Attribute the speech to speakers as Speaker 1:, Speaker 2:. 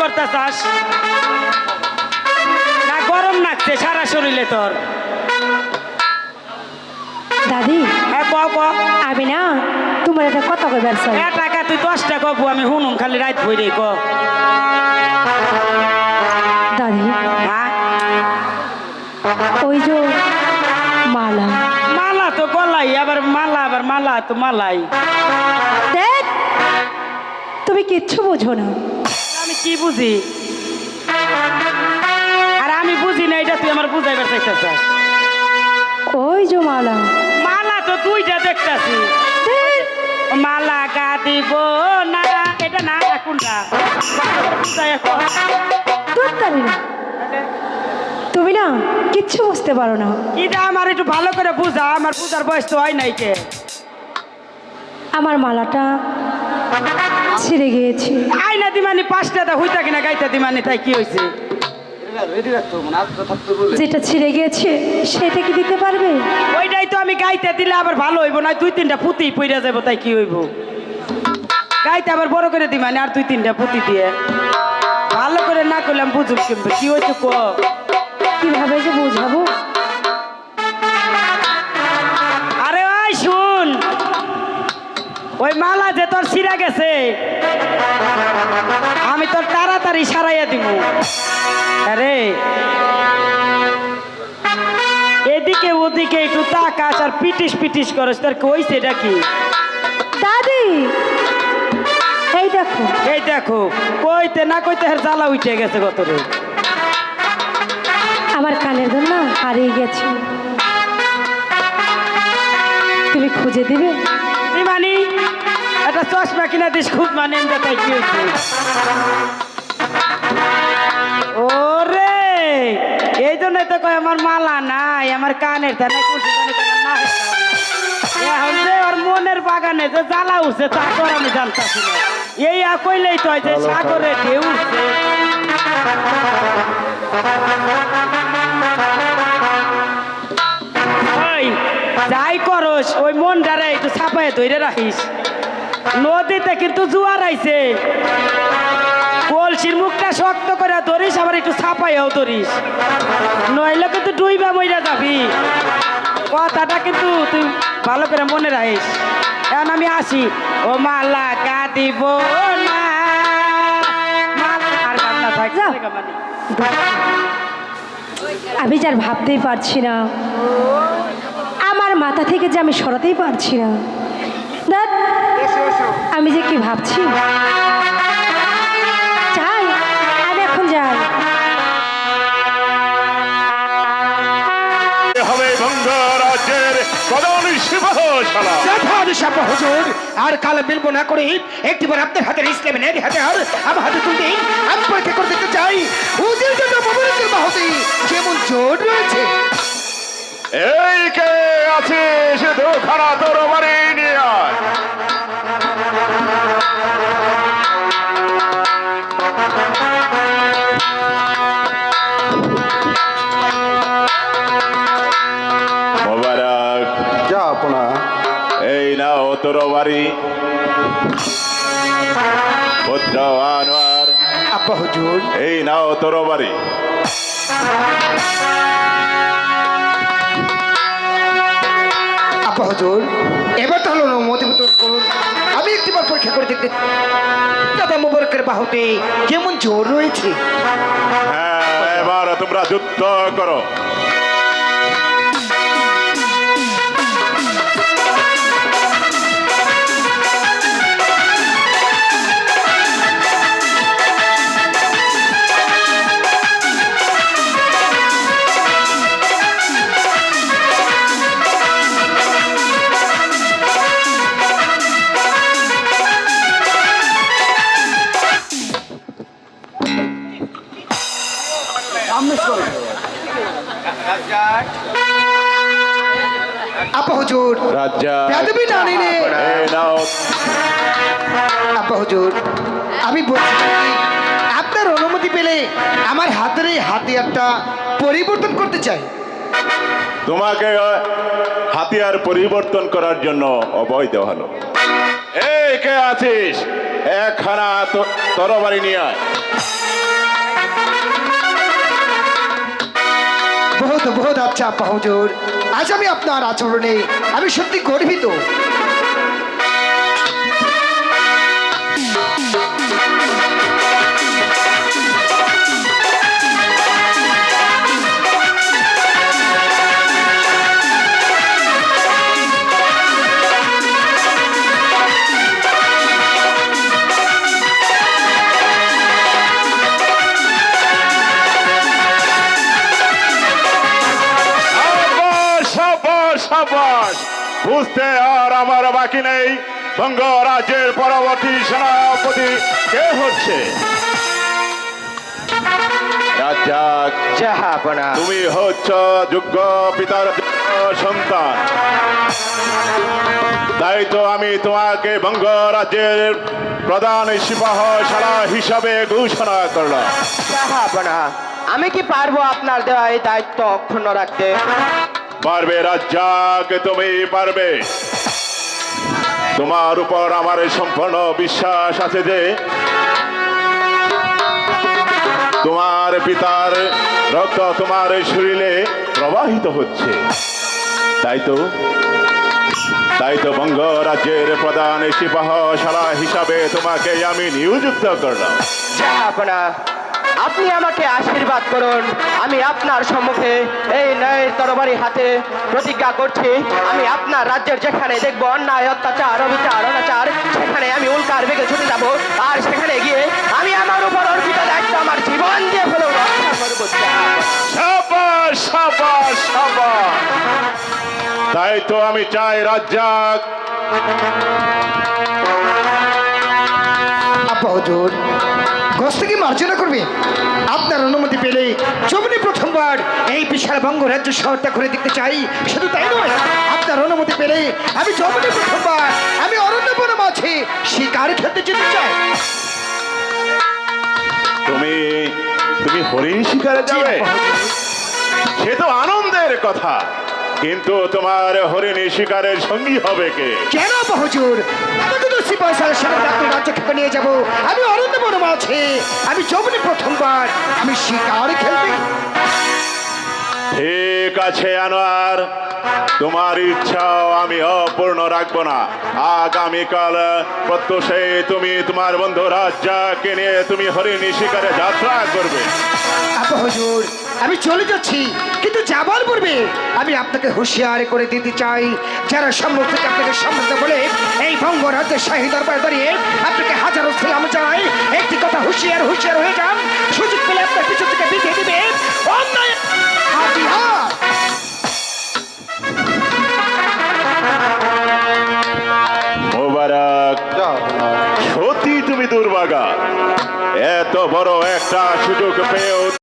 Speaker 1: করতে চাস না? গরম লাগছে সারা শরীরে তোর?
Speaker 2: দাদি
Speaker 1: হ্যাঁ ক ক।
Speaker 2: আমি না তোমার একটা কথা কইবার চাই।
Speaker 1: টাকা তুই 10টা কব, আমি শুনুম খালি রাত ভরে ক।
Speaker 2: দাদি
Speaker 1: হ্যাঁ
Speaker 2: ওই যে মালা
Speaker 1: মালা তো গলাই, আবার মালা তো মালাই।
Speaker 2: দেখ তুমি কিচ্ছু বোঝো না।
Speaker 1: আমি কি বুঝি? আর আমি বুঝি না, এটা তুই আমার বুঝাইবার চাইতেছস।
Speaker 2: ওই যে মালা
Speaker 1: মালা তো দুইটা দেখতেছি। মালা গা দিব না, এটা না কোনটা?
Speaker 2: দরকারি না, তুমি না কিচ্ছু বুঝতে পারো না।
Speaker 1: এটা আমার একটু ভালো করে বুঝা, আমার বুঝার বয়স তো হয় নাই কে।
Speaker 2: আমার মালাটা ছিঁড়ে গিয়েছে।
Speaker 1: আইনা দিমানি 5টা দা হইতা কিনা গাইতা দিমানি, তাই কি হয়েছে?
Speaker 2: যেটা ছিঁড়ে গিয়েছে সেটা কি দিতে পারবে?
Speaker 1: ওইটাই তো আমি গাইতে দিলে আবার ভালো হইব না, 2-3টা পুঁতি পইরা যাবো, তাই কি হইব? গাইতে আবার বড় করে দিমানি আর 2-3টা পুঁতি দিয়ে ভালো করে না করলাম বুঝুক কিনবে কি হইছে ক।
Speaker 2: কিভাবে যে বোঝাবো?
Speaker 1: আরে ওই শুন, ওই মালা যে তোর ছিঁড়া গেছে আমি তোর তাড়াতাড়ি সারাইয়া দিব। আরে এদিকে ওদিকে একটু তাকাস আর পিটিস পিটিস করস, তোর কইছে এটা কি?
Speaker 2: দাদি এই দেখো।
Speaker 1: এই দেখো, কইতে না কইতে হের জ্বালা উঠে গেছে কত রে।
Speaker 2: আমার কানের দুল না হারিয়ে গেছে, তুমি খুঁজে দিবে?
Speaker 1: মানে একটা চশমা কিনা দিস, খুব মানে তাই কি হয়েছে? ওরে এই জন্যই তো কয় আমার মালা নাই, আমার কানের তা নাই, এখন যে ওর মনের বাগানে যে জ্বালা উঠছে তা তো আর আমি জানতাছি না। এই কইলেই তো যে সাগরে ঢেউ উঠছে। ওই যাই করস ওই মনটারে একটু ছাপায় ধরে রাখিস। নদীতে কিন্তু জোয়ার আইছে, কলসির মুখটা শক্ত করে ধরিস, আবার একটু ছাপাইও ধরিস, নইলে কিন্তু ডুইবা মইরা যাবি। কথাটা কিন্তু তুই ভালো করে মনে রাখিস। এখন আমি আসি। ও মালা গা দিব না, আর কান্না থাকছে মানে
Speaker 2: আমি যার ভাবতেই পারছি না, আমার মাথা থেকে যে আমি সরাতেই পারছি না। ধ্যাৎ, আমি যে কি ভাবছি। যাই, আমি এখন যাই।
Speaker 3: আর কাল মিলবো না করে একটিবার আপনার হাতের ইসলামের হাতে আর আমার হাতে তুলতে আমি পরীক্ষা করে দেখতে চাই হুজুর জন্য মোবারকের বাহুতে যেমন জোর রয়েছে।
Speaker 4: এই কে আছে সে দুখানা তরবারি নিয়ে আয়। মোবারক
Speaker 3: যা আপনা
Speaker 4: এই নাও তরবারি। পুত্র আনোয়ার
Speaker 3: আব্বা হুজুর
Speaker 4: এই নাও তরবারি।
Speaker 3: আব্বা হুজুর এবার তাহলে অনুমতি করুন, আমি একটিবার পরীক্ষা করে দেখতে দাদা মোবারকের বাহুতে যেমন জোর রয়েছে।
Speaker 4: হ্যাঁ, এবার তোমরা যুদ্ধ করো।
Speaker 3: আপা হুজুর
Speaker 4: রাজা
Speaker 3: বেয়াদবি না নিলে
Speaker 4: এই নাও।
Speaker 3: আপা হুজুর আমি বলছি আপনার অনুমতি পেলে আমার হাতের এই হাতিয়ারটা পরিবর্তন করতে চাই।
Speaker 4: তোমাকে হাতিয়ার পরিবর্তন করার জন্য অভয় দেওয়া হলো। এই কে আছিস? একখানা তরবারি নিয়ে আয়।
Speaker 3: বহুত বহুত আচ্ছা আপা হুজুর, আজ আমি আপনার আচরণে আমি সত্যি গর্বিত।
Speaker 4: সাবাস, সাবাস, সাবাস। বুঝতে আর আমার বাকি নেই বঙ্গ রাজ্যের পরবর্তী সেনাপতি কে হচ্ছে। রাজ্জাক,
Speaker 3: জাহাপনা,
Speaker 4: তুমি হচ্ছ যোগ্য পিতার যোগ্য সন্তান, তাই তো আমি তোমাকে বঙ্গ রাজ্যের প্রধান সিপাহ সারা হিসাবে ঘোষণা করলাম।
Speaker 5: জাহাপনা, আমি কি পারবো আপনার দেওয়া এই দায়িত্ব অক্ষুণ্ণ রাখতে?
Speaker 4: পারবে রাজ্জাক, তুমি পারবে। তোমার উপর আমার সম্পূর্ণ বিশ্বাস আছে যে তোমার পিতার রক্ত তোমার শরীরে প্রবাহিত হচ্ছে। তাই তো বঙ্গ রাজ্যের প্রধান সিপাহ সারা হিসাবে তোমাকে আমি নিয়োজিত করলাম।
Speaker 5: জাহাপনা, আপনি আমাকে আশীর্বাদ করুন। আমি আপনার সম্মুখে এই ন্যায়ের তরবারি হাতে প্রতিজ্ঞা করছি, আমি আপনার রাজ্যের যেখানে দেখবো অন্যায়, অত্যাচার, অবিচার, অনাচার, সেখানে আমি উল্কার বেগে ছুটে যাব, আর সেখানে গিয়ে আমি আমার উপর অর্পিত দায়িত্ব আমার জীবন দিয়ে হলেও রক্ষা করবো।
Speaker 4: সাবাস, সাবাস, সাবাস। তাই তো আমি চাই রাজ্জাক,
Speaker 3: আপা হুজুর, গোস্তে কি মার্জনা করবেন? আপনার অনুমতি পেলে যমুনি প্রথমবার এই বিশাল বঙ্গ রাজ্য শহরটা ঘুরে দেখতে চাই। শুধু তাই নয়, আপনার অনুমতি পেলে আমি যমুনি প্রথমবার আমি অরণ্যবন মাঝে শিকার খেলতে যেতে চাই।
Speaker 4: তুমি হরিণ শিকারে যাবে? সে তো আনন্দের কথা, কিন্তু তোমার হরিণী শিকারের সঙ্গী হবে কে?
Speaker 3: কেন আপা হুজুর? আমাকে তো সিপাহ সাহেবের সাথে আপনার রাজ্য খেপে নিয়ে যাবো। আমি অরণ্যবন মাঝে আমি যমুনি প্রথমবার আমি শিকার খেলবি।
Speaker 4: ঠিক আছে আনোয়ার, তোমার ইচ্ছাও আমি অপূর্ণ রাখবো না। আগামীকাল প্রত্যুষে তুমি তোমার বন্ধু রাজ্জাককে নিয়ে তুমি হরিণী শিকারে যাত্রা করবে।
Speaker 3: আপা হুজুর, আমি চলে যাচ্ছি, কিন্তু যাবার পূর্বে আমি আপনাকে হুঁশিয়ার করে দিতে চাই, যারা সম্মুখ থেকে আপনাকে সম্মুখ বলে এই বঙ্গ রাজ্যের শাহী দরবারে দাঁড়িয়ে আপনাকে হাজারো সালাম জানাই। একটি কথা, হুঁশিয়ার হুঁশিয়ার হয়ে যান, সুযোগ পেলে আপনার পিছু থেকে বিধিয়ে দিবে অন্যায় হাতিয়ার।
Speaker 4: মোবারক, সত্যি তুমি দুর্ভাগা, এত বড় একটা সুযোগ পেয়েও